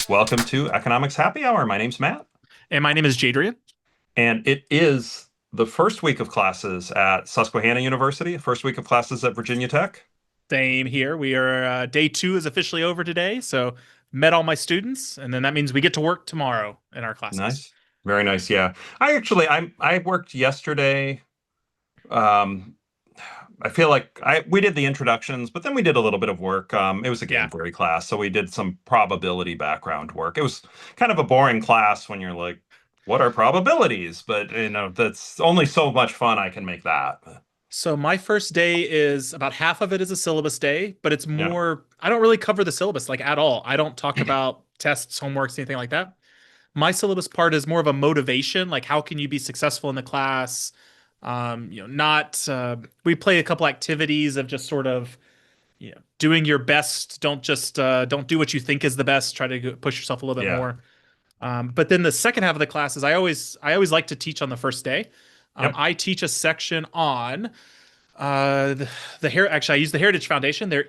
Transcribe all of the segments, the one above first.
Welcome to Economics Happy Hour. My name's Matt, And my name is Jadrian. and it is the first week of classes at Susquehanna University, first week of classes at Virginia Tech. Same here. We are day two is officially over today, so met all my students, and then that means we get to work tomorrow in our classes. Nice. Very nice. Yeah. I worked yesterday. Um, I feel like we did the introductions, but then we did a little bit of work. It was a game Yeah. theory class, so we did some probability background work. It was kind of a boring class when you're like, what are probabilities? But that's only so much fun I can make that. So my first day is about half of it is a syllabus day, but it's Yeah. more, I don't really cover the syllabus like at all. I don't talk about tests, homeworks, anything like that. My syllabus part is more of a motivation, like how can you be successful in the class? Not we play a couple activities of just sort of doing your best. Don't just don't do what you think is the best. Try to push yourself a little bit Yeah. more. But then the second half of the classes, I always like to teach on the first day. Yep. I teach a section on actually I use the Heritage Foundation, their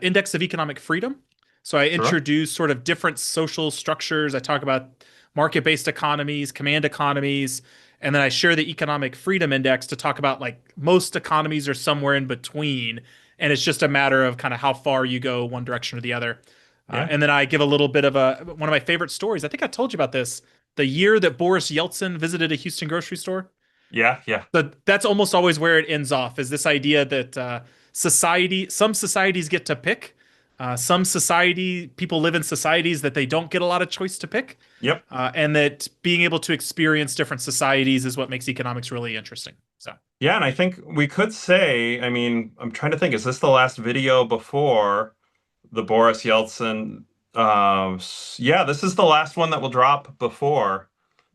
Index of Economic Freedom. So I Sure. introduce sort of different social structures. I talk about market-based economies, command economies, and then I share the Economic Freedom Index to talk about like most economies are somewhere in between, and it's just a matter of kind of how far you go one direction or the other. Yeah. And then I give a little bit of one of my favorite stories. I think I told you about this. The year that Boris Yeltsin visited a Houston grocery store. Yeah. Yeah. But that's almost always where it ends off, is this idea that some societies get to pick. People live in societies that they don't get a lot of choice to pick. Yep. And that being able to experience different societies is what makes economics really interesting. So Yeah. And I think we could say, I mean, I'm trying to think, is this the last video before the Boris Yeltsin? Yeah, this is the last one that will drop before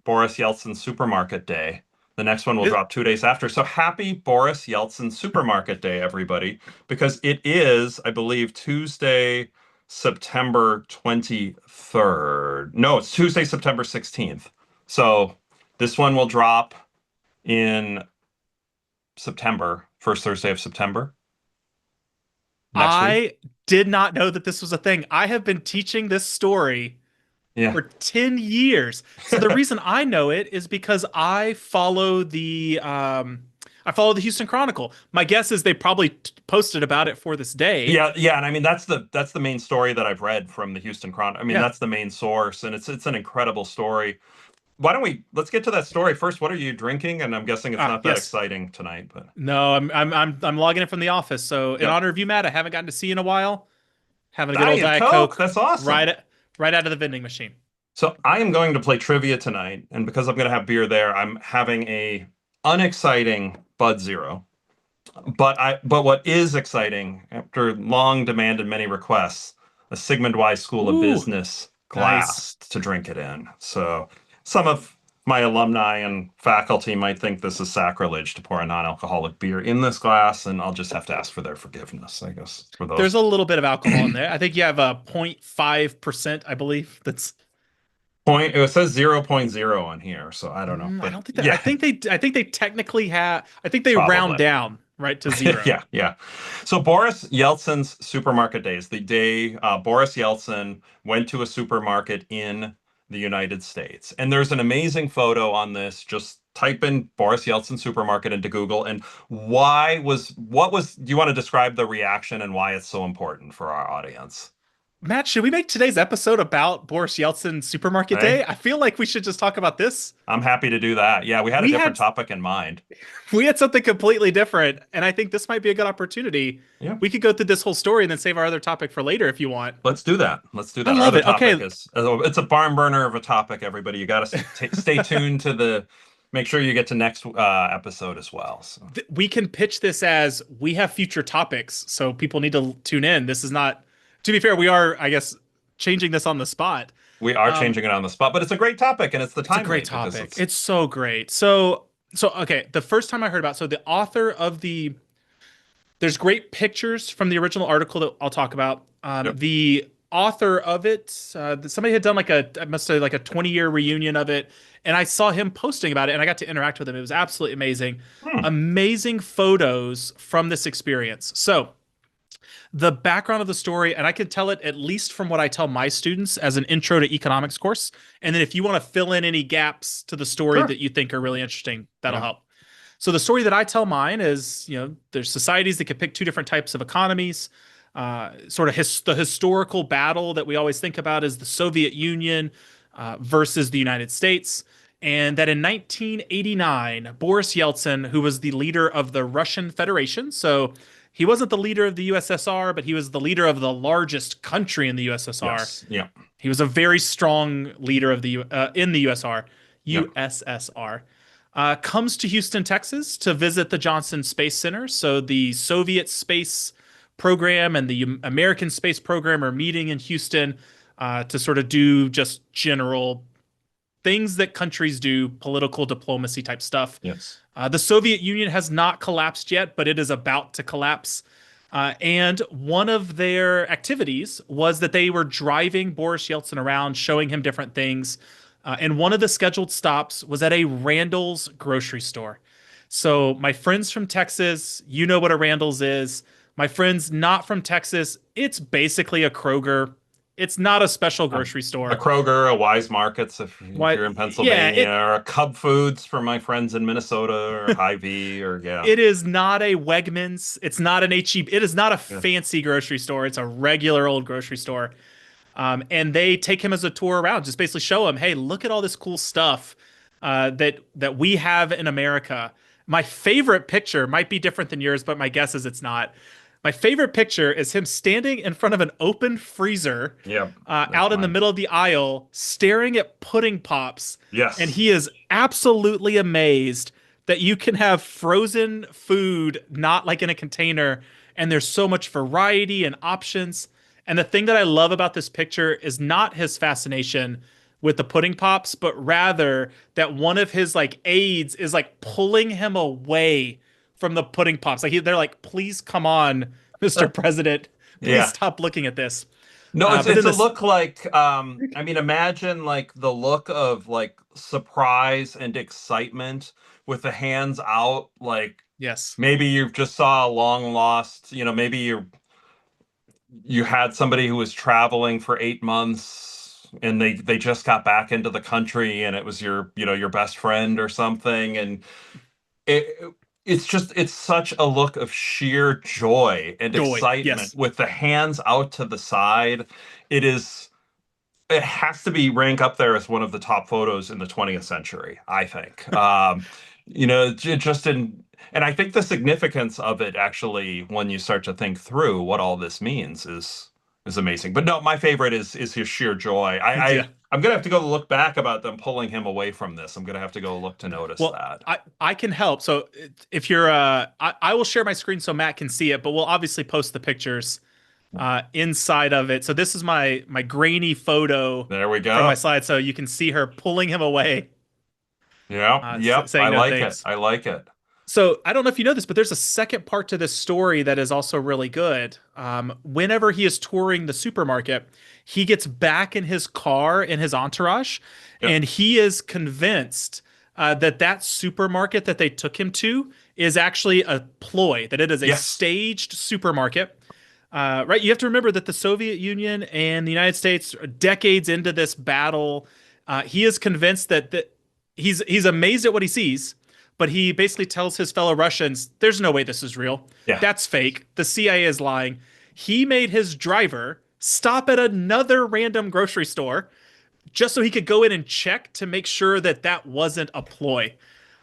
Boris Yeltsin Supermarket Day. The next one will it, drop 2 days after. So happy Boris Yeltsin Supermarket Day, everybody, because it is, I believe, Tuesday, September 23rd. No, it's Tuesday, September 16th. So this one will drop in September, first Thursday of September next week. I did not know that this was a thing. I have been teaching this story Yeah. for 10 years. So the reason I know it is because I follow the Houston Chronicle. My guess is they probably posted about it for this day. Yeah, yeah, and I mean that's the main story that I've read from the Houston Chronicle. I mean Yeah. that's the main source, and it's an incredible story. Why don't we let's get to that story first? What are you drinking? And I'm guessing it's not that Yes. exciting tonight, but No, I'm logging in from the office. So in yep. honor of you, Matt, I haven't gotten to see you in a while. Having a good old Diet Diet Coke, Coke that's awesome. right out of the vending machine. So I am going to play trivia tonight, and because I'm going to have beer there, I'm having a unexciting Bud Zero. But what is exciting after long demand and many requests, a Sigmund Wise School of Ooh, Business nice. glass to drink it in. So some of my alumni and faculty might think this is sacrilege to pour a non-alcoholic beer in this glass, and I'll just have to ask for their forgiveness, I guess, for There's those. a little bit of alcohol in there. I think you have a 0.5%, I believe. That's It says 0.0 on here, so I don't know. I But don't think that yeah, I think they technically have I think they round probably. down right to zero. Yeah, yeah. So Boris Yeltsin's supermarket days, the day Boris Yeltsin went to a supermarket in the United States. And there's an amazing photo on this. Just type in Boris Yeltsin supermarket into Google. And do you want to describe the reaction and why it's so important for our audience? Matt, should we make today's episode about Boris Yeltsin Supermarket Hey, Day? I feel like we should just talk about this. I'm happy to do that. Yeah, we had a We different had topic in mind. we had something completely different, and I think this might be a good opportunity. Yeah. We could go through this whole story and then save our other topic for later if you want. Let's do that. Let's do I that. Our love other it. topic Okay, is it's a barn burner of a topic, everybody. You got to stay tuned to make sure you get to next episode as well. So we can pitch this as we have future topics, so people need to tune in. This is not, to be fair, we are, I guess, changing this on the spot. we are Um, changing it on the spot, but it's a great topic and it's the it's a great timely because topic. it's It's so great. So okay, the first time I heard about, so the author of there's great pictures from the original article that I'll talk about. yep. The author of it, somebody had done like I must say like a 20-year reunion of it, and I saw him posting about it, and I got to interact with him. It was absolutely amazing, Hmm. amazing photos from this experience. So The background of the story, and I can tell it at least from what I tell my students as an intro to economics course. And then if you want to fill in any gaps to the story Sure. that you think are really interesting, that'll Yeah. help. So the story that I tell mine is, there's societies that could pick two different types of economies. Sort of the historical battle that we always think about is the Soviet Union versus the United States. And that in 1989, Boris Yeltsin, who was the leader of the Russian Federation, so he wasn't the leader of the USSR, but he was the leader of the largest country in the USSR. Yes. Yeah. He was a very strong leader of the in the Yep. USSR. Comes to Houston, Texas, to visit the Johnson Space Center. So the Soviet space program and the American space program are meeting in Houston to sort of do just general things that countries do, political diplomacy type stuff. Yes. The Soviet Union has not collapsed yet, but it is about to collapse. And one of their activities was that they were driving Boris Yeltsin around, showing him different things. And one of the scheduled stops was at a Randall's grocery store. So, my friends from Texas, you know what a Randall's is. My friends not from Texas, it's basically a Kroger. It's not a special Um, grocery a store. Kroger, a Wise Markets if What? you're in Yeah, Pennsylvania, or a Cub Foods for my friends in Minnesota, or Hy-Vee, or yeah. it is not a Wegmans. It's not an HEB. It is not a Yeah. fancy grocery store. It's a regular old grocery store. And they take him as a tour around, just basically show him, hey, look at all this cool stuff that we have in America. My favorite picture might be different than yours, but my guess is it's not. My favorite picture is him standing in front of an open freezer Yep. That's out in the mine. middle of the aisle, staring at pudding pops. And Yes. he is absolutely amazed that you can have frozen food not like in a container. And there's so much variety and options. And the thing that I love about this picture is not his fascination with the pudding pops, but rather that one of his like aides is like pulling him away from the pudding pops. They're like, please come on, Mr. President, please Yeah. stop looking at this. No, it's But then it's a this, look like I mean, imagine like the look of like surprise and excitement with the hands out, like yes, maybe you just saw a long lost, maybe you had somebody who was traveling for 8 months and they just got back into the country and it was your best friend or something, and it it's such a look of sheer joy and joy, excitement yes, with the hands out to the side. It has to be rank up there as one of the top photos in the 20th century, I think. Just in, and I think the significance of it actually, when you start to think through what all this means, is amazing. But no, my favorite is his sheer joy. yeah. I'm gonna have to go look back about them pulling him away from this. I'm gonna have to go look to notice Well, that. I can help. So if you're, I will share my screen so Matt can see it, but we'll obviously post the pictures inside of it. So this is my grainy photo There we from my go. slide, so you can see her pulling him away, Yeah, yep. I saying no like it. thanks. I like it. So I don't know if you know this, but there's a second part to this story that is also really good. Whenever he is touring the supermarket, he gets back in his car in his entourage, Yep. and he is convinced that supermarket that they took him to is actually a ploy, that it is a Yes. staged supermarket. Right? You have to remember that the Soviet Union and the United States are decades into this battle. He is convinced that he's amazed at what he sees, but he basically tells his fellow Russians, "There's no way this is real. Yeah. That's fake. The CIA is lying." He made his driver stop at another random grocery store just so he could go in and check to make sure that that wasn't a ploy.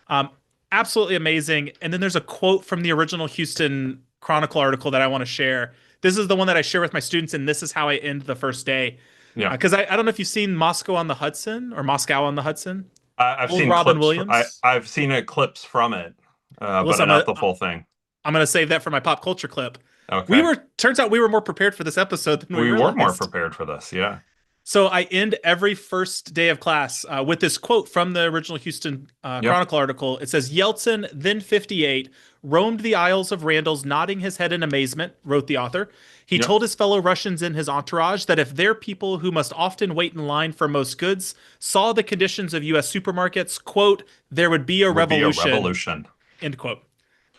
Um, Absolutely amazing. And then there's a quote from the original Houston Chronicle article that I want to share. This is the one that I share with my students, and this is how I end the first day. Yeah. Because I don't know if you've seen Moscow on the Hudson or Moscow on the Hudson. I've Old seen Robin clips. Williams. I've seen clips from it, but Listen, not the full thing. I'm gonna save that for my pop culture clip. Okay. Turns out we were more prepared for this episode than we We were more realized. prepared for this. Yeah. So I end every first day of class with this quote from the original Houston Yep. Chronicle article. It says, Yeltsin, then 58, roamed the aisles of Randall's, nodding his head in amazement, wrote the author. He Yep. told his fellow Russians in his entourage that if their people who must often wait in line for most goods saw the conditions of U.S. supermarkets, quote, there would be a Would be a revolution, revolution. end quote.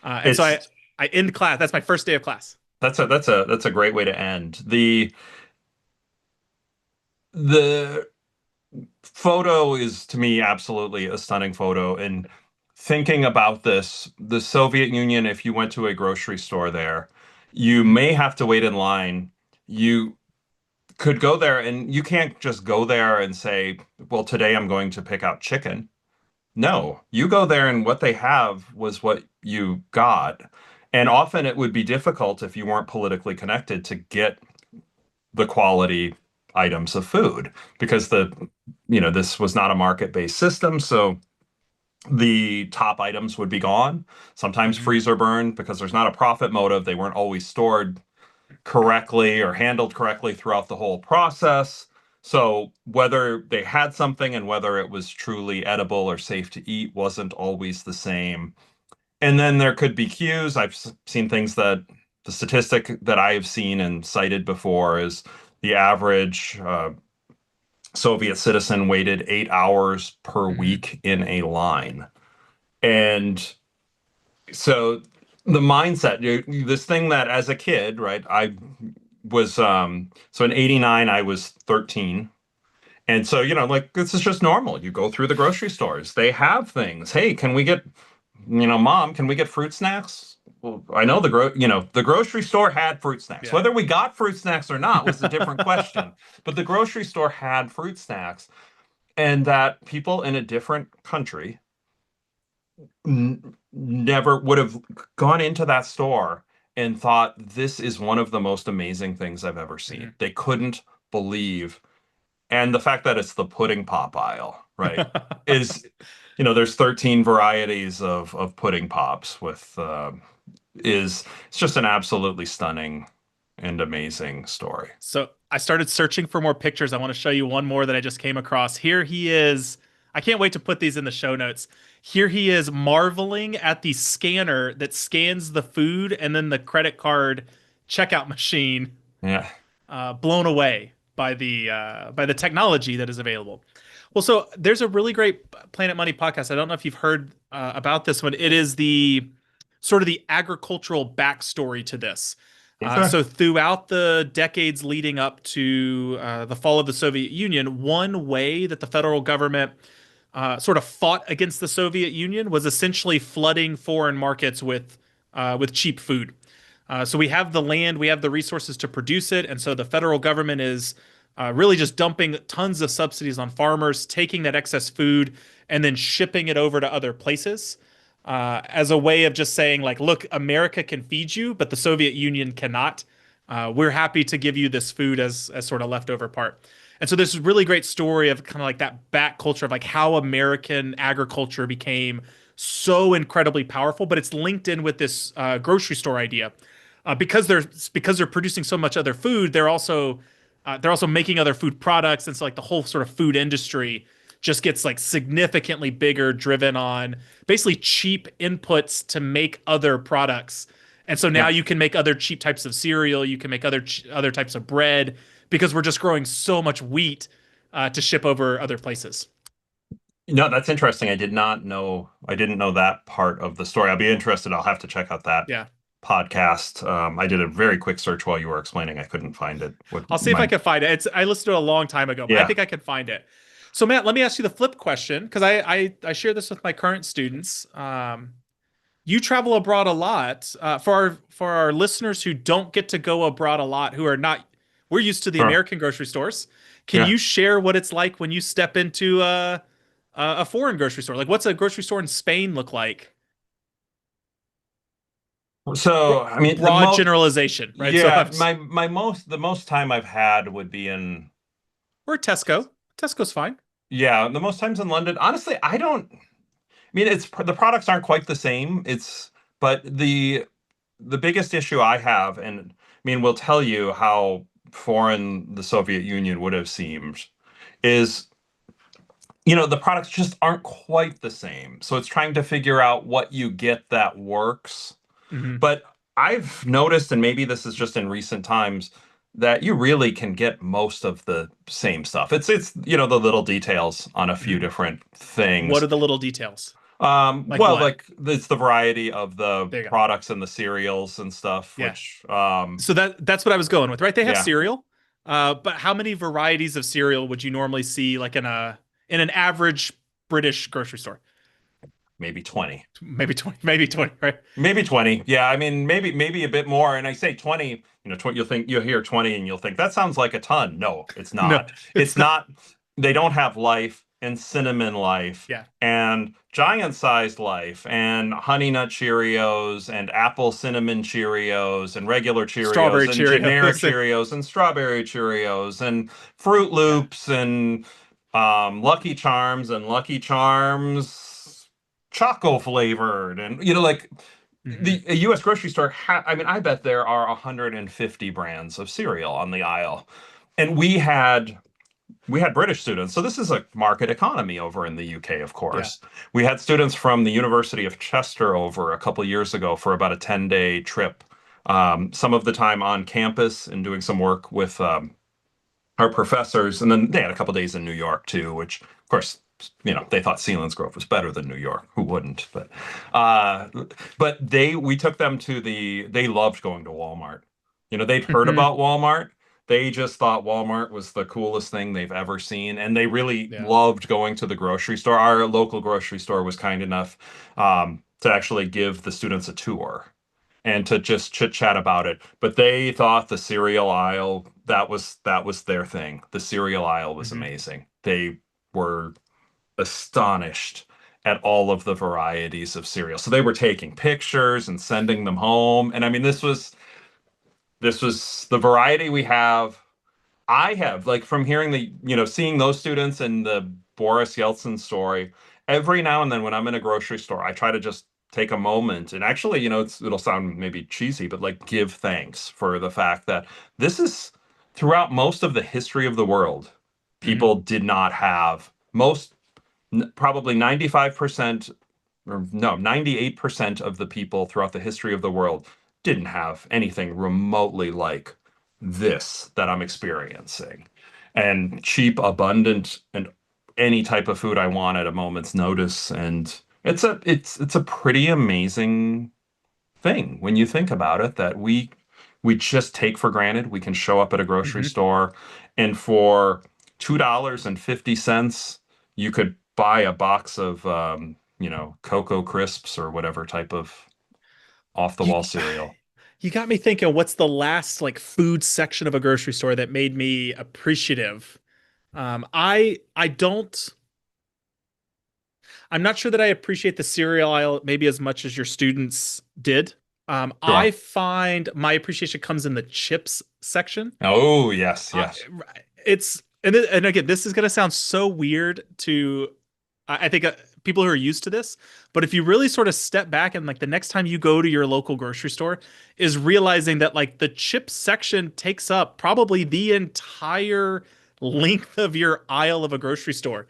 And so It's I end class. That's my first day of class. That's a great way to end. The photo is to me absolutely a stunning photo. And thinking about this, the Soviet Union, if you went to a grocery store there, you may have to wait in line. You could go there and you can't just go there and say, well, today I'm going to pick out chicken. No, you go there and what they have was what you got. And often it would be difficult if you weren't politically connected to get the quality items of food because this was not a market-based system. So the top items would be gone, sometimes Hmm. freezer burned because there's not a profit motive. They weren't always stored correctly or handled correctly throughout the whole process. So whether they had something and whether it was truly edible or safe to eat wasn't always the same. And then there could be cues. I've seen things that the statistic that I have seen and cited before is the average Soviet citizen waited 8 hours per Hmm. week in a line. And so the mindset, this thing that as a kid, right, I was, so in 89, I was 13. And so, like, this is just normal. You go through the grocery stores, they have things. Hey, can we get, Mom, can we get fruit snacks? Well, I know the grocery store had fruit snacks. Yeah. Whether we got fruit snacks or not was a different question. But the grocery store had fruit snacks, and that people in a different country never would have gone into that store and thought this is one of the most amazing things I've ever seen. Hmm. They couldn't believe. And the fact that it's the pudding pop aisle, right, is, there's 13 varieties of pudding pops with is it's just an absolutely stunning and amazing story. So I started searching for more pictures. I want to show you one more that I just came across. Here he is. I can't wait to put these in the show notes. Here he is marveling at the scanner that scans the food and then the credit card checkout machine, Yeah. blown away by the technology that is available. Well, so there's a really great Planet Money podcast. I don't know if you've heard about this one. It is the sort of the agricultural backstory to this. Okay. So throughout the decades leading up to the fall of the Soviet Union, one way that the federal government sort of fought against the Soviet Union was essentially flooding foreign markets with cheap food. So we have the land, we have the resources to produce it, and so the federal government is really just dumping tons of subsidies on farmers, taking that excess food and then shipping it over to other places as a way of just saying, like, look, America can feed you, but the Soviet Union cannot. We're happy to give you this food as sort of leftover part. And so this really great story of kind of like that back culture of like how American agriculture became so incredibly powerful, but it's linked in with this grocery store idea. Because they're producing so much other food, they're also making other food products, and so like the whole sort of food industry just gets like significantly bigger, driven on basically cheap inputs to make other products. And so now Yeah. you can make other cheap types of cereal, you can make other types of bread because we're just growing so much wheat to ship over other places. No, that's interesting. I didn't know that part of the story. I'll be interested. I'll have to check out that Yeah. podcast. I did a very quick search while you were explaining. I couldn't find it. What I'll see if I my can find it. I listened to it a long time ago, but I Yeah. think I can find it. So Matt, let me ask you the flip question because I share this with my current students. You travel abroad a lot. For our listeners who don't get to go abroad a lot, who are not, we're used to the Sure. American grocery stores. Can Yeah. you share what it's like when you step into a foreign grocery store? Like, what's a grocery store in Spain look like? So, I mean, Broad generalization, right? So yeah, the most time I've had would be in, or Tesco. Tesco's fine. yeah, the most times in London. Honestly, I mean, the products aren't quite the same. But the biggest issue I have, and I mean, will tell you how foreign the Soviet Union would have seemed, is, the products just aren't quite the same. So it's trying to figure out what you get that works. Hmm. But I've noticed, and maybe this is just in recent times, that you really can get most of the same stuff. It's the little details on a few Hmm. different What things. are the little details? Like Well, what? like it's the variety of the There you go. products and the cereals and stuff, Yeah. which, So that's what I was going with, right? They have yeah, cereal, but how many varieties of cereal would you normally see like in an average British grocery store? maybe 20. Maybe 20, maybe 20, right? Maybe 20. Yeah, I mean, maybe a bit more. And I say 20, you'll hear 20 and you'll think that sounds like a ton. No, it's No, not. it's It's not. not. They don't have Life and Cinnamon Life Yeah. and giant sized Life and Honey Nut Cheerios and Apple Cinnamon Cheerios and regular Cheerios Strawberry and generic Cheerios. Cheerios and strawberry Cheerios and Fruit Yeah. Loops and Lucky Charms choco flavored and like Hmm. a U.S. grocery store, I mean, I bet there are 150 brands of cereal on the aisle. And we had British students. So this is a market economy over in the UK, of Yeah. course. We had students from the University of Chester over a couple years ago for about a 10-day trip. Some of the time on campus and doing some work with our professors, and then they had a couple days in New York too, which of course, they thought Selinsgrove was better than New York. Who wouldn't? Uh, but we took them they loved going to Walmart. They'd heard Hmm. about Walmart. They just thought Walmart was the coolest thing they've ever seen, and they really Yeah. loved going to the grocery store. Our local grocery store was kind enough to actually give the students a tour and to just chit chat about it. But they thought the cereal aisle, that was their thing. The cereal aisle was Hmm. amazing. They were astonished at all of the varieties of cereal. So they were taking pictures and sending them home. And I mean, this was the variety we have. I have, like, from hearing seeing those students and the Boris Yeltsin story, every now and then when I'm in a grocery store, I try to just take a moment and actually, it'll sound maybe cheesy, but like give thanks for the fact that this is throughout most of the history of the world, Hmm. people did not have probably 95% or no, 98% of the people throughout the history of the world didn't have anything remotely like this that I'm experiencing. And cheap, abundant, and any type of food I want at a moment's notice. And it's a pretty amazing thing when you think about it that we just take for granted. We can show up at a grocery Hmm. store and for $2.50 you could buy a box of Cocoa Crisps or whatever type of off the You wall cereal. you got me thinking, what's the last like food section of a grocery store that made me appreciative? I don't. I'm not sure that I appreciate the cereal aisle maybe as much as your students did. I Sure. find my appreciation comes in the chips section. Oh, yes, Uh, yes. it's and again, this is gonna sound so weird to I think people who are used to this, but if you really sort of step back and like the next time you go to your local grocery store, is realizing that like the chips section takes up probably the entire length of your aisle of a grocery store,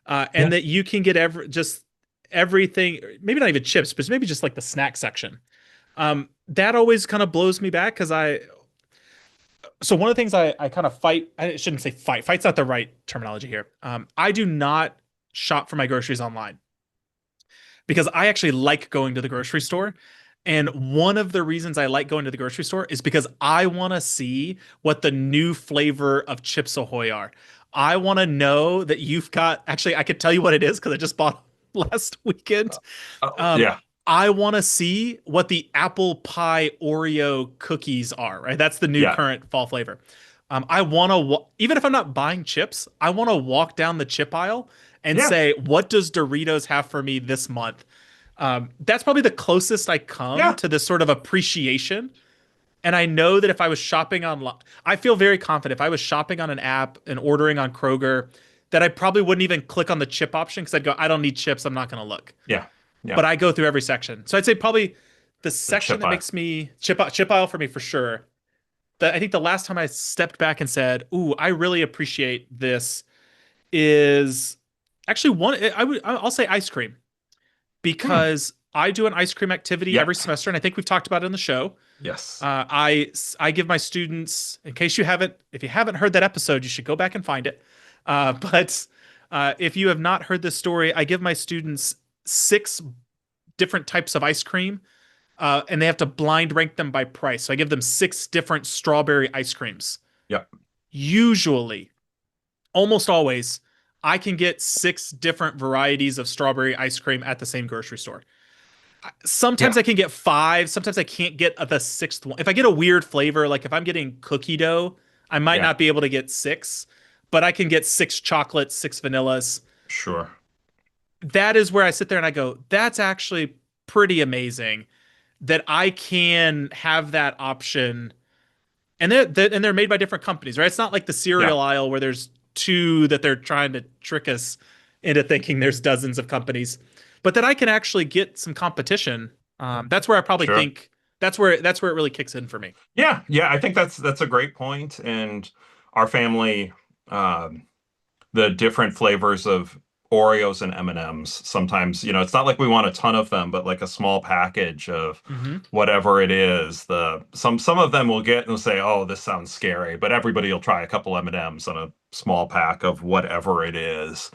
Yeah. and that you can get just everything, maybe not even chips, but maybe just like the snack section. That always kind of blows me back because so one of the things I kind of fight, I shouldn't say fight, fight's not the right terminology here. I do not shop for my groceries online because I actually like going to the grocery store. And one of the reasons I like going to the grocery store is because I want to see what the new flavor of Chips Ahoy are. I want to know that you've got, actually, I could tell you what it is because I just bought last weekend. Um, Yeah. I want to see what the apple pie Oreo cookies are, right? That's the new Yeah. current fall flavor. I want to, even if I'm not buying chips, I want to walk down the chip aisle and Yeah. say, what does Doritos have for me this month? That's probably the closest I come Yeah. to this sort of appreciation. And I know that if I was shopping online, I feel very confident if I was shopping on an app and ordering on Kroger, that I probably wouldn't even click on the chip option because I'd go, I don't need chips. I'm not going to look. Yeah. Yeah. But I go through every section. So I'd say probably the The section chip that aisle. makes me chip aisle for me for sure. I think the last time I stepped back and said, "Ooh, I really appreciate this," is actually I'll say ice cream Hmm. because I do an ice cream activity Yeah. every semester, and I think we've talked about it in the show. Yes. I give my students, in case if you haven't heard that episode, you should go back and find it. But if you have not heard this story, I give my students six different types of ice cream, and they have to blind rank them by price. So I give them six different strawberry ice creams. Yep. Usually, almost always, I can get six different varieties of strawberry ice cream at the same grocery store. Sometimes Yeah. I can get five. Sometimes I can't get the sixth one. If I get a weird flavor, like if I'm getting cookie dough, I might Yeah. not be able to get six, but I can get six chocolates, six vanillas. Sure. That is where I sit there and I go, that's actually pretty amazing that I can have that option. And they're made by different companies, right? It's not like the Yeah. cereal aisle where there's two that they're trying to trick us into thinking there's dozens of companies, but that I can actually get some competition. That's where I probably Sure. think that's where it really kicks in for me. Yeah. Yeah. I think that's a great point. And our family, um, the different flavors of Oreos and M&Ms. Sometimes, it's not like we want a ton of them, but like a small package of Hmm. whatever it is. Some of them will get and will say, "Oh, this sounds scary," but everybody will try a couple M&Ms on a small pack of whatever it is.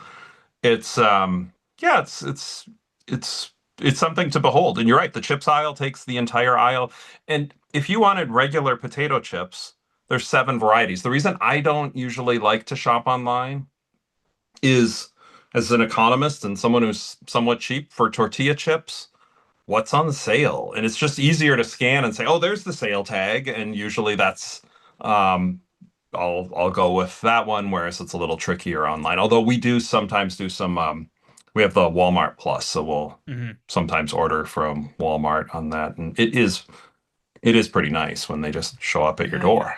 It's yeah, it's it's something to behold. And you're right, the chips aisle takes the entire aisle. And if you wanted regular potato chips, there's seven varieties. The reason I don't usually like to shop online is as an economist and someone who's somewhat cheap for tortilla chips, what's on sale? And it's just easier to scan and say, "Oh, there's the sale tag," and usually that's um I'll go with that one, whereas it's a little trickier online. Although we do sometimes do some we have the Walmart Plus, so we'll Hmm. sometimes order from Walmart on that, and it is pretty nice when they just show up at your Yeah, door.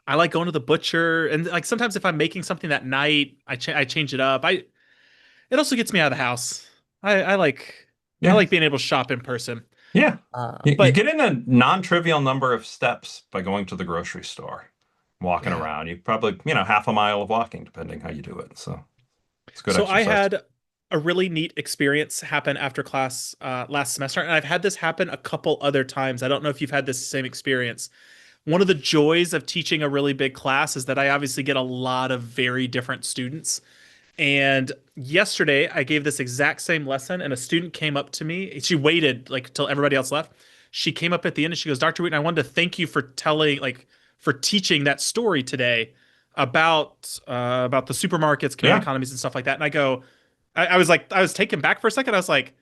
I like going to the butcher, and like sometimes if I'm making something that night, I change it up. It also gets me out of the house. I like I Yeah. like being able to shop in person. Yeah. You But get in a non-trivial number of steps by going to the grocery store, walking yeah. around. You probably, half a mile of walking, depending how you do it. So it's good So I exercise. had a really neat experience happen after class last semester, and I've had this happen a couple other times. I don't know if you've had this same experience. One of the joys of teaching a really big class is that I obviously get a lot of very different students. And yesterday, I gave this exact same lesson, and a student came up to me. She waited like till everybody else left. She came up at the end and she goes, "Dr. Wheaton, I wanted to thank you for for teaching that story today about the supermarkets, community Yeah. economies, and stuff like that." And I go, I was taken back for a second. I was like,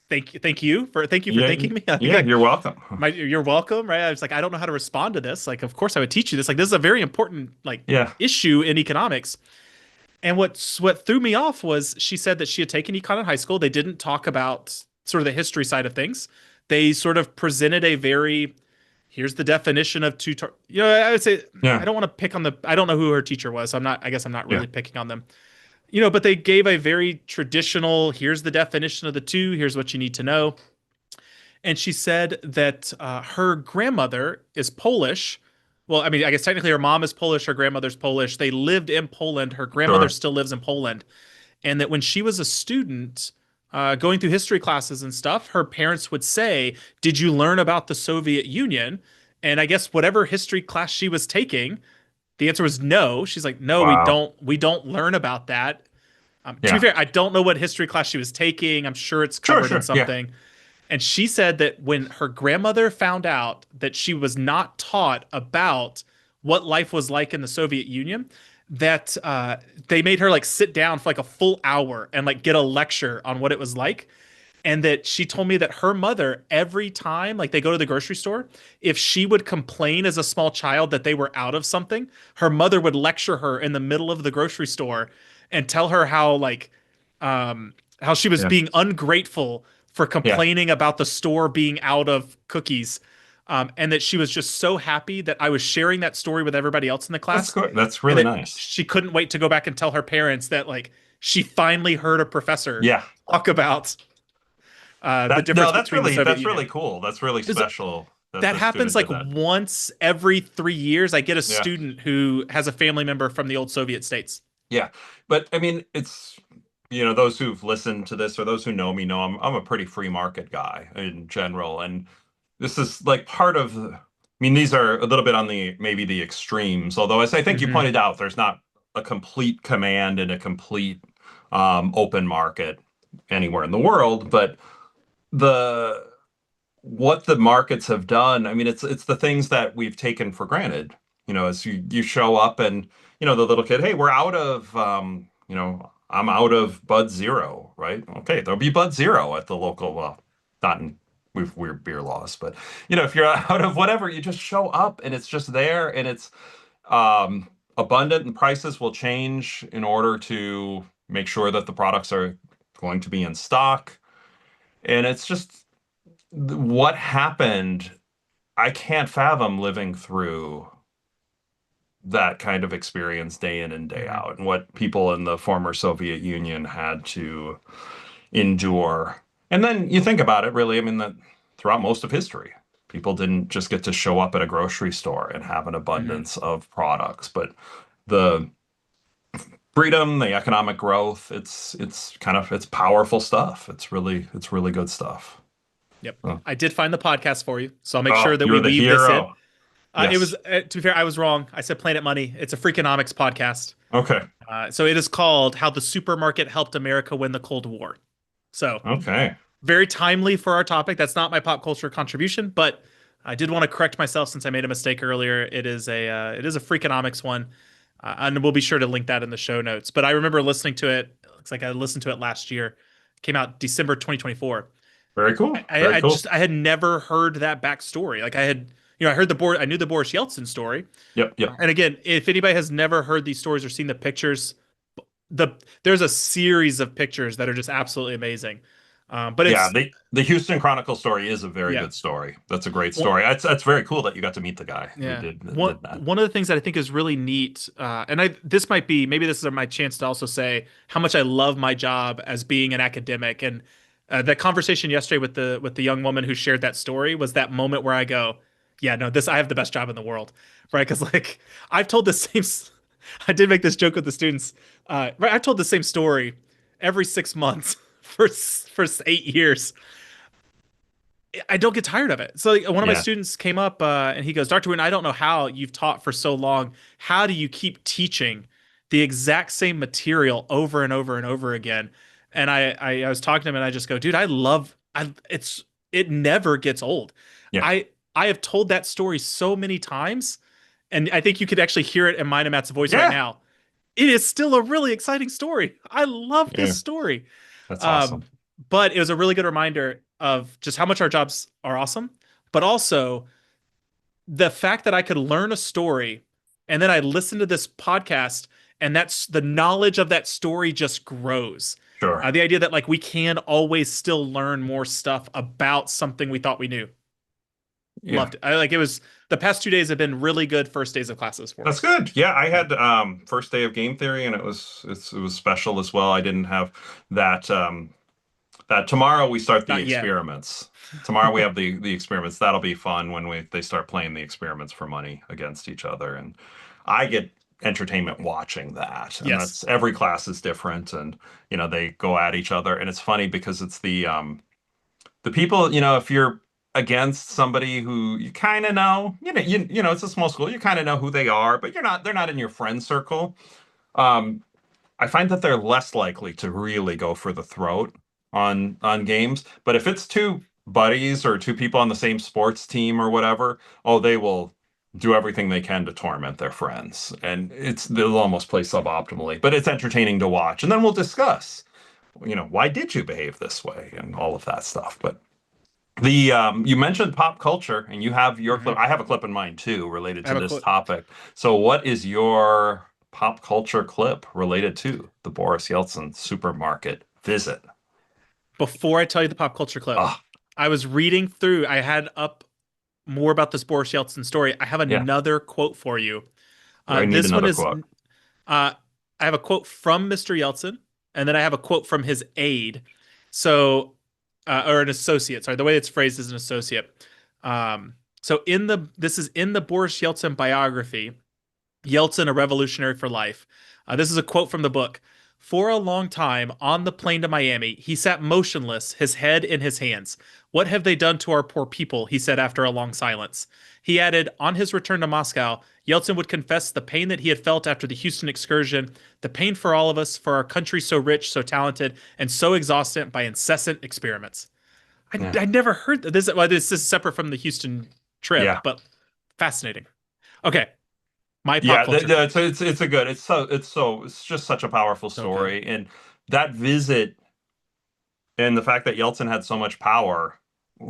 thank you for Yeah. thanking me." Yeah. You're welcome. You're welcome, right? I was like, I don't know how to respond to this. Like, of course I would teach you this. Like, this is a very important Yeah. issue in economics. And what threw me off was she said that she had taken econ in high school. They didn't talk about sort of the history side of things. They sort of presented a very here's the definition of I would say I Yeah. don't want to pick on I don't know who her teacher was. I guess I'm not Yeah. really picking on them. But they gave a very traditional here's the definition of the two, here's what you need to know. And she said that her grandmother is Polish. Well, I mean, I guess technically her mom is Polish, her grandmother's Polish. They lived in Poland. Her grandmother Sure. still lives in Poland. And that when she was a student, going through history classes and stuff, her parents would say, "Did you learn about the Soviet Union?" And I guess whatever history class she was taking, the answer was no. She's like, "No, we Wow. don't. We don't learn about that." To be Yeah. fair, I don't know what history class she was taking. I'm sure it's Sure. covered in Sure. Yeah. something. And she said that when her grandmother found out that she was not taught about what life was like in the Soviet Union, that they made her like sit down for like a full hour and like get a lecture on what it was like. And that she told me that her mother, every time like they go to the grocery store, if she would complain as a small child that they were out of something, her mother would lecture her in the middle of the grocery store and tell her how she was Yeah. being ungrateful for Yeah. complaining about the store being out of cookies. And that she was just so happy that I was sharing that story with everybody else in the That's class, good. That's and really that nice. she couldn't wait to go back and tell her parents that like she finally heard a professor Yeah. talk about the That no, difference between the Soviet that's Union. really cool. That's really Because special that that the happens student like did that. once every 3 years. I get a Yeah. student who has a family member from the old Soviet states. Yeah. But I mean, it's those who've listened to this or those who know me know I'm a pretty free market guy in general. And this is like part of I mean, these are a little bit on the maybe the extremes, although as I think you Hmm. pointed out, there's not a complete command and a complete open market anywhere in the world, but the what the markets have done, I mean, it's the things that we've taken for granted. As you show up and the little kid, hey, we're out of I'm out of Bud Zero, right? Okay, there'll be Bud Zero at the local, well, not in with weird beer laws, but if you're out of whatever, you just show up and it's just there and it's abundant and prices will change in order to make sure that the products are going to be in stock. And it's just what happened. I can't fathom living through that kind of experience day in and day Mhm. out, and what people in the former Soviet Union had to endure. And then you think about it, really, I mean, that throughout most of history, people didn't just get to show up at a grocery store and have an Mhm. abundance of products, but the freedom, the economic growth, it's powerful stuff. It's really good stuff. Yep. Oh, I did find the podcast for you, so I'll make oh, sure that we you're the weave this in. hero. It was, Yes. to be fair, I was wrong. I said Planet Money. It's a Freakonomics podcast. Okay. So it is called How the Supermarket Helped America Win the Cold War. So Okay. very timely for our topic. That's not my pop culture contribution, but I did want to correct myself since I made a mistake earlier. It is a Freakonomics one, and we'll be sure to link that in the show notes. But I remember listening to it. It looks like I listened to it last year. It came out December 2024. Very cool. I, I, Very I cool. just I had never heard that backstory. Like I had, I heard I knew the Boris Yeltsin story. Yep. Yep. And again, if anybody has never heard these stories or seen the pictures, the there's a series of pictures that are just absolutely amazing. But Yeah. it's The Houston Chronicle story is a very yeah. good story. That's a great Well, story. That's very cool that you got to meet the guy who yeah. One did that. one of the things that I think is really neat, and this might be maybe this is my chance to also say how much I love my job as being an academic. And that conversation yesterday with the young woman who shared that story was that moment where I go, yeah, no, this I have the best job in the world, right? Because like I've told the same, I did make this joke with the students, right? I've told the same story every 6 months for 8 years. I don't get tired of it. So like, one of my Yeah. students came up and he goes, Dr. Wynn, I don't know how you've taught for so long. How do you keep teaching the exact same material over and over and over again? And I was talking to him and I just go, dude, it never gets old. Yeah. I have told that story so many times, and I think you could actually hear it in mine and Matt's voice right Yeah. now. It is still a really exciting story. I love this Yeah. story. That's Um, awesome. but it was a really good reminder of just how much our jobs are awesome, but also the fact that I could learn a story and then I listen to this podcast and that's the knowledge of that story just grows. Sure. The idea that like we can always still learn more stuff about something we thought we knew. Yeah. Loved it. I like it was the past 2 days have been really good first days of classes for me. That's good. Yeah, I had first day of game theory and it was special as well. I didn't have that that tomorrow we start the Not yet. experiments. Tomorrow we have the experiments. That'll be fun when they start playing the experiments for money against each other, and I get entertainment watching that. And Yes. that's every class is different, and they go at each other, and it's funny because it's the people, if you're against somebody who you kind of know, it's a small school, you kind of know who they are, but they're not in your friend circle. Um, I find that they're less likely to really go for the throat on games. But if it's two buddies or two people on the same sports team or whatever, oh, they will do everything they can to torment their friends. And they'll almost play suboptimally, but it's entertaining to watch. And then we'll discuss, why did you behave this way and all of that stuff. But the you mentioned pop culture and you have your clip. Mhm. I have a clip in mind too related I to have a this quote. topic. So what is your pop culture clip related to the Boris Yeltsin supermarket visit? Before I tell you the pop culture clip, Ah, I was reading through, I had up more about this Boris Yeltsin story. I have yeah, another quote for you. I need This one another is, quote. I have a quote from Mr. Yeltsin, and then I have a quote from his aide. So, or an associate. Sorry, the way it's phrased is an associate. So this is in the Boris Yeltsin biography, Yeltsin, a revolutionary for life. This is a quote from the book. For a long time on the plane to Miami, he sat motionless, his head in his hands. What have they done to our poor people? He said after a long silence. He added, on his return to Moscow, Yeltsin would confess the pain that he had felt after the Houston excursion, the pain for all of us, for our country so rich, so talented, and so exhausted by incessant experiments. Yeah. I never heard that. This, well, this is separate from the Houston trip, Yeah. but fascinating. Okay, my pop Yeah, culture clip. it's a good it's just such a powerful So good. story, and that visit and the fact that Yeltsin had so much power,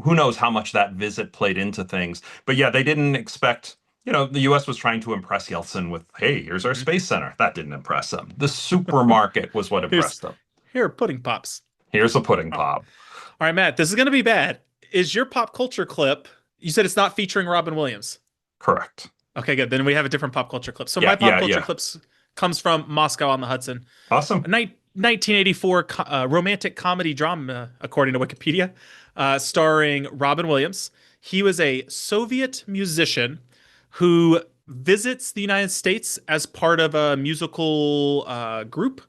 who knows how much that visit played into things. But yeah, they didn't expect, the US was trying to impress Yeltsin with, hey, here's our Mhm. space center. That didn't impress him. The supermarket was what Here's impressed him. here are pudding pops. Here's a pudding Oh. All pop. right, Matt, this is going to be bad. Is your pop culture clip, you said it's not featuring Robin Williams. Correct. Okay, good. Then we have a different pop culture clip. So my Yeah, pop yeah, culture yeah. clips comes from Moscow on the Hudson. Awesome. 1984 romantic comedy drama, according to Wikipedia, starring Robin Williams. He was a Soviet musician who visits the United States as part of a musical group.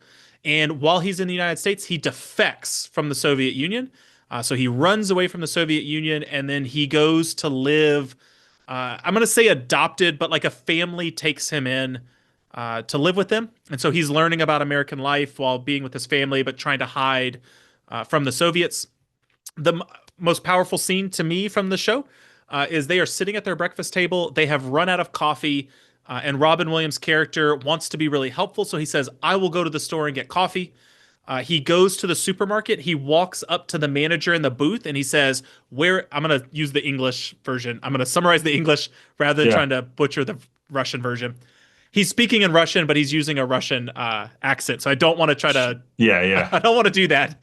And while he's in the United States, he defects from the Soviet Union. So he runs away from the Soviet Union and then he goes to live. I'm going to say adopted, but like a family takes him in to live with them. And so he's learning about American life while being with his family, but trying to hide from the Soviets. The most powerful scene to me from the show is they are sitting at their breakfast table. They have run out of coffee, and Robin Williams' character wants to be really helpful. So he says, I will go to the store and get coffee. He goes to the supermarket. He walks up to the manager in the booth and he says, where I'm going to use the English version. I'm going to summarize the English rather than Yeah. trying to butcher the Russian version. He's speaking in Russian, but he's using a Russian accent. So I don't want to try to, Yeah, yeah. I don't want to do that.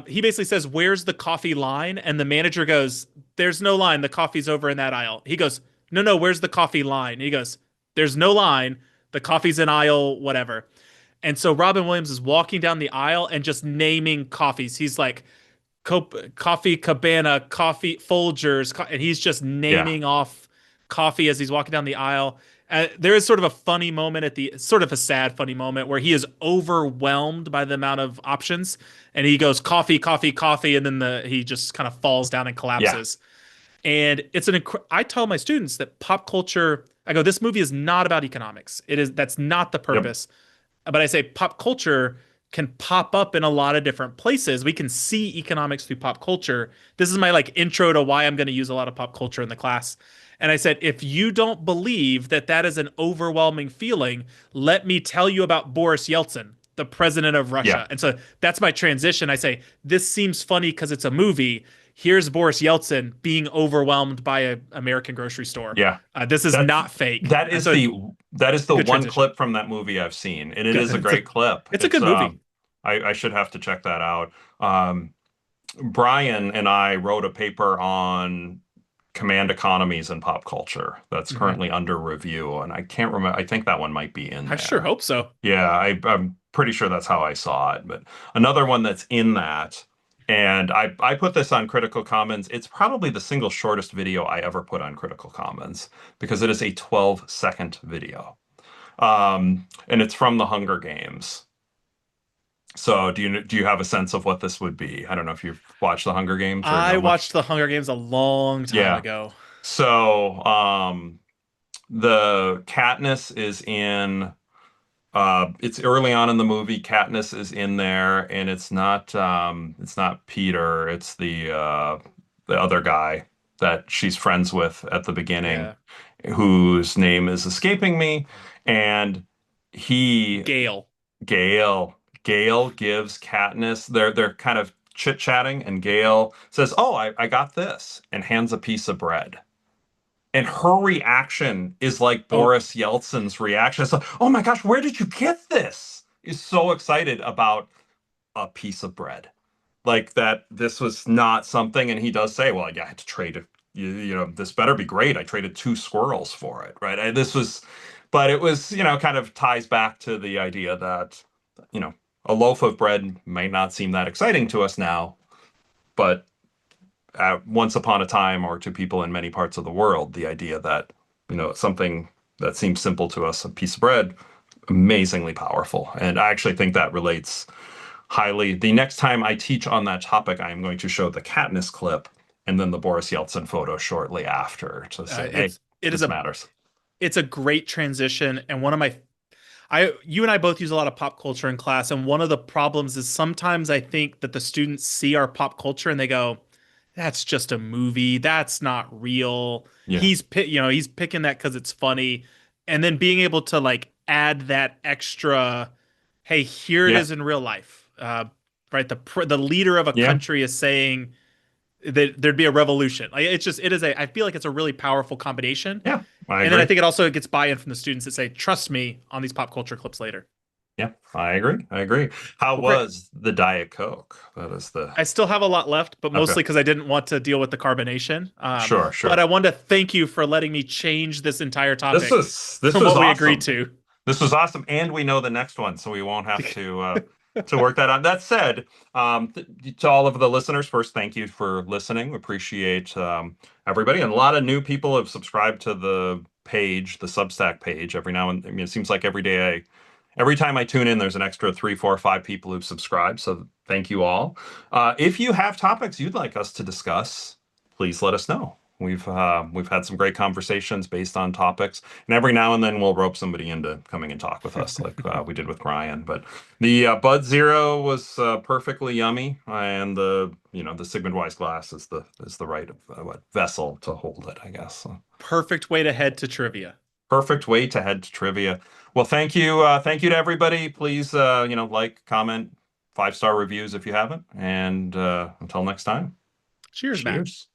He basically says, where's the coffee line? And the manager goes, there's no line. The coffee's over in that aisle. He goes, no, no, where's the coffee line? And he goes, there's no line. The coffee's in aisle, whatever. And so Robin Williams is walking down the aisle and just naming coffees. He's like, Coffee Cabana, Coffee Folgers, and he's just Yeah. naming off coffee as he's walking down the aisle. There is sort of a funny moment sort of a sad, funny moment where he is overwhelmed by the amount of options, and he goes coffee, coffee, coffee, and then he just kind of falls down and Yeah. collapses. And I tell my students that pop culture. I go, this movie is not about economics. That's not the Yep. purpose. But I say pop culture can pop up in a lot of different places. We can see economics through pop culture. This is my like intro to why I'm going to use a lot of pop culture in the class. And I said, if you don't believe that that is an overwhelming feeling, let me tell you about Boris Yeltsin, the president of Yeah. Russia. And so that's my transition. I say, this seems funny because it's a movie. Here's Boris Yeltsin being overwhelmed by an American grocery store. Yeah. This is That's not fake. that And is so the that is the good one transition. clip from that movie I've seen, and it Good. is a great clip. It's a good movie. I should have to check that out. Brian and I wrote a paper on command economies in pop culture that's Mhm. currently under review, and I can't remember. I think that one might be in I sure there. hope so. Yeah, I'm pretty sure that's how I saw it. But another one that's in that, and I put this on Critical Commons. It's probably the single shortest video I ever put on Critical Commons because it is a 12-second video. And it's from the Hunger Games. So do you have a sense of what this would be? I don't know if you've watched the Hunger Games or I know much. watched The Hunger Games a long time Yeah. ago. So the Katniss is in it's early on in the movie. Katniss is in there, and it's not Peter, it's the other guy that she's friends with at the beginning, Yeah. whose name is escaping me. And he Gale. Gale gives Katniss, they're kind of chit-chatting, and Gale says, "Oh, I got this," and hands a piece of bread. And her reaction is like Oh, Boris Yeltsin's reaction. It's like, oh my gosh, where did you get this? Is so excited about a piece of bread. Like that this was not something, and he does say, well, yeah, I had to trade it. This better be great. I traded two squirrels for it, right? But it was, kind of ties back to the idea that, you know, a loaf of bread may not seem that exciting to us now, but once upon a time, or to people in many parts of the world, the idea that, something that seems simple to us, a piece of bread, amazingly powerful. And I actually think that relates highly. The next time I teach on that topic, I am going to show the Katniss clip and then the Boris Yeltsin photo shortly after to say, hey, It is this a matters. it's a great transition, and one of my I you and I both use a lot of pop culture in class, and one of the problems is sometimes I think that the students see our pop culture and they go, "That's just a movie. That's not real." Yeah. He's picking that because it's funny, and then being able to like add that extra, "Hey, here it Yeah. is in real life." Right, the leader of a Yeah. country is saying that there'd be a revolution. Like it is a I feel like it's a really powerful combination. Yeah. I And then I agree. think it also gets buy-in from the students that say, "Trust me on these pop culture clips later." Yeah. I agree. I agree. How Well, great. was the Diet Coke? That is the I still have a lot left, but okay. mostly because I didn't want to deal with the carbonation. Sure. But Sure. I wanted to thank you for letting me change this entire This topic is this from was what we agreed awesome. to. This was awesome, and we know the next one, so we won't have to work that on. That said, to all of the listeners, first, thank you for listening. We appreciate everybody, and a lot of new people have subscribed to the page, the Substack page. Every now and I mean, it seems like every time I tune in, there's an extra three, four, five people who've subscribed. So thank you all. If you have topics you'd like us to discuss, please let us know. We've had some great conversations based on topics, and every now and then we'll rope somebody into coming and talk with us, like we did with Ryan. But the Bud Zero was perfectly yummy, and the Sigmund Wise glass is the right what vessel to hold it, I guess. So, Perfect way to head to trivia. perfect way to head to trivia. Well, thank you to everybody. Please, like, comment, 5-star reviews if you haven't, and until next time, Cheers, Matt. cheers.